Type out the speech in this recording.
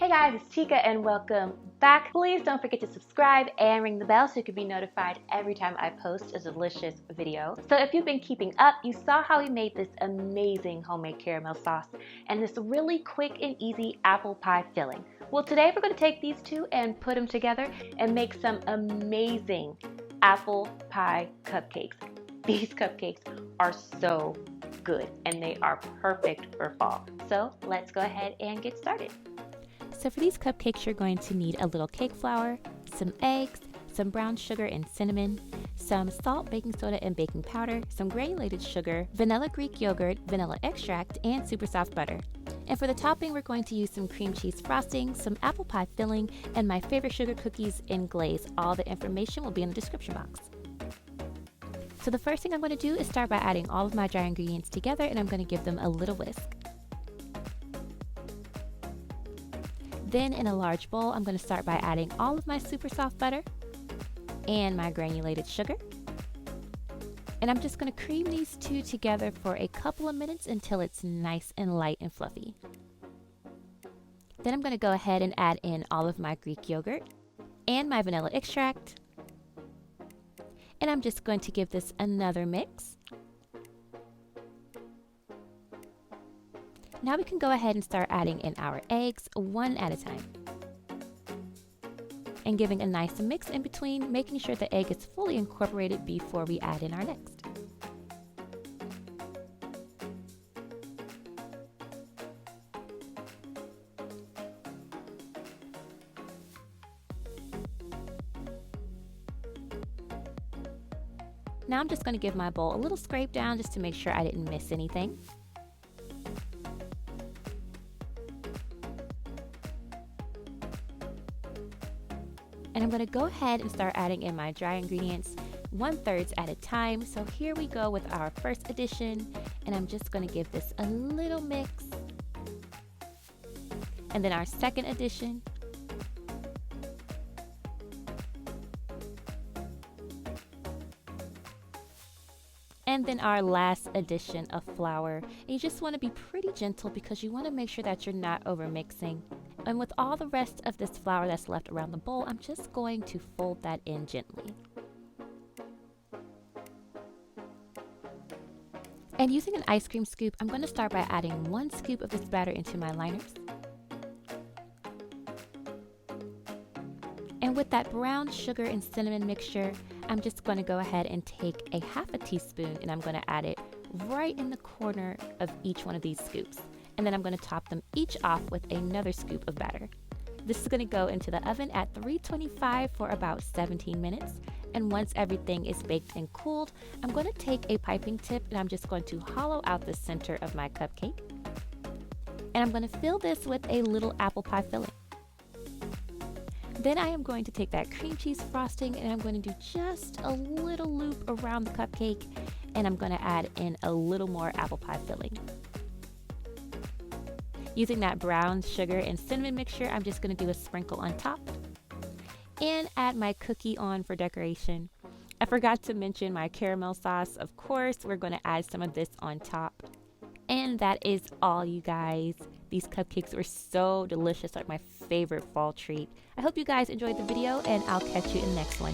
Hey guys, it's Tika and welcome back. Please don't forget to subscribe and ring the bell so you can be notified every time I post a delicious video. So if you've been keeping up, you saw how we made this amazing homemade caramel sauce and this really quick and easy apple pie filling. Well, today we're going to take these two and put them together and make some amazing apple pie cupcakes. These cupcakes are so good and they are perfect for fall. So let's go ahead and get started. So for these cupcakes, you're going to need a little cake flour, some eggs, some brown sugar and cinnamon, some salt, baking soda, and baking powder, some granulated sugar, vanilla Greek yogurt, vanilla extract, and super soft butter. And for the topping, we're going to use some cream cheese frosting, some apple pie filling, and my favorite sugar cookies in glaze. All the information will be in the description box. So the first thing I'm going to do is start by adding all of my dry ingredients together, and I'm going to give them a little whisk. Then in a large bowl, I'm going to start by adding all of my super soft butter and my granulated sugar. And I'm just going to cream these two together for a couple of minutes until it's nice and light and fluffy. Then I'm going to go ahead and add in all of my Greek yogurt and my vanilla extract. And I'm just going to give this another mix. Now we can go ahead and start adding in our eggs one at a time. And giving a nice mix in between, making sure the egg is fully incorporated before we add in our next. Now I'm just going to give my bowl a little scrape down just to make sure I didn't miss anything. And I'm going to go ahead and start adding in my dry ingredients 1/3 at a time. So here we go with our first addition, and I'm just going to give this a little mix. And then our second addition. And then our last addition of flour. And you just want to be pretty gentle because you want to make sure that you're not over mixing. And with all the rest of this flour that's left around the bowl, I'm just going to fold that in gently. And using an ice cream scoop, I'm going to start by adding 1 scoop of this batter into my liners. And with that brown sugar and cinnamon mixture, I'm just going to go ahead and take a 1/2 teaspoon and I'm going to add it right in the corner of each one of these scoops. And then I'm going to top them each off with another scoop of batter. This is going to go into the oven at 325 for about 17 minutes. And once everything is baked and cooled, I'm going to take a piping tip and I'm just going to hollow out the center of my cupcake. And I'm going to fill this with a little apple pie filling. Then I am going to take that cream cheese frosting and I'm going to do just a little loop around the cupcake, and I'm going to add in a little more apple pie filling. Using that brown sugar and cinnamon mixture, I'm just going to do a sprinkle on top and add my cookie on for decoration. I forgot to mention my caramel sauce. Of course, we're going to add some of this on top. And that is all, you guys. These cupcakes were so delicious, like my favorite fall treat. I hope you guys enjoyed the video, and I'll catch you in the next one.